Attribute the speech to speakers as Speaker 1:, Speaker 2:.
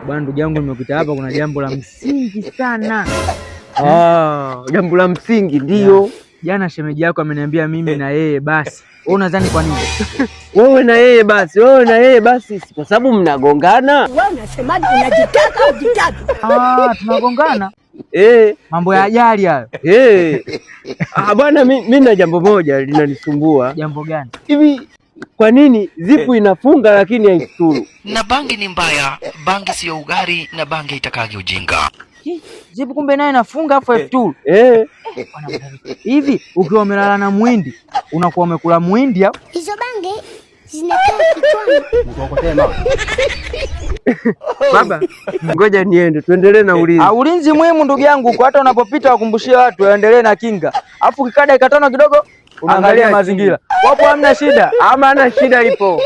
Speaker 1: Bwana ndugu yangu, nimekuita hapa, kuna jambo la msingi sana.
Speaker 2: Jambo la msingi ndio.
Speaker 1: Jana shemeji yako ameniambia mimi na yeye basi. Wewe unadhani kwa nini?
Speaker 2: Wewe na yeye basi, kwa sababu mnagongana.
Speaker 3: Wewe unasemaje? Unajitaka au jitaki?
Speaker 1: Tunagongana.
Speaker 2: Mambo
Speaker 1: ya ajali hayo.
Speaker 2: Bwana, mimi na jambo moja linanisumbua.
Speaker 1: Jambo gani?
Speaker 2: Hivi kwa nini zipu inafunga lakini haifuturu?
Speaker 4: Na bangi ni mbaya, bangi sio ugari na bangi itakagi ujinga.
Speaker 1: Zipu kumbe naye inafunga afu haifuturu. Hivi ukiwa umelala na muhindi unakuwa umekula muhindi au?
Speaker 3: Hizo bangi zinakaa kichwani.
Speaker 2: Baba, ngoja niende, tuendelee na ulinzi.
Speaker 1: Ulinzi muhimu ndugu yangu, kwa hata unapopita wakumbushie watu waendelee na kinga. Alafu ukikaa dakika 5 kidogo unaangalia mazingira. Wapo hamna shida?
Speaker 2: Ama ana shida ipo.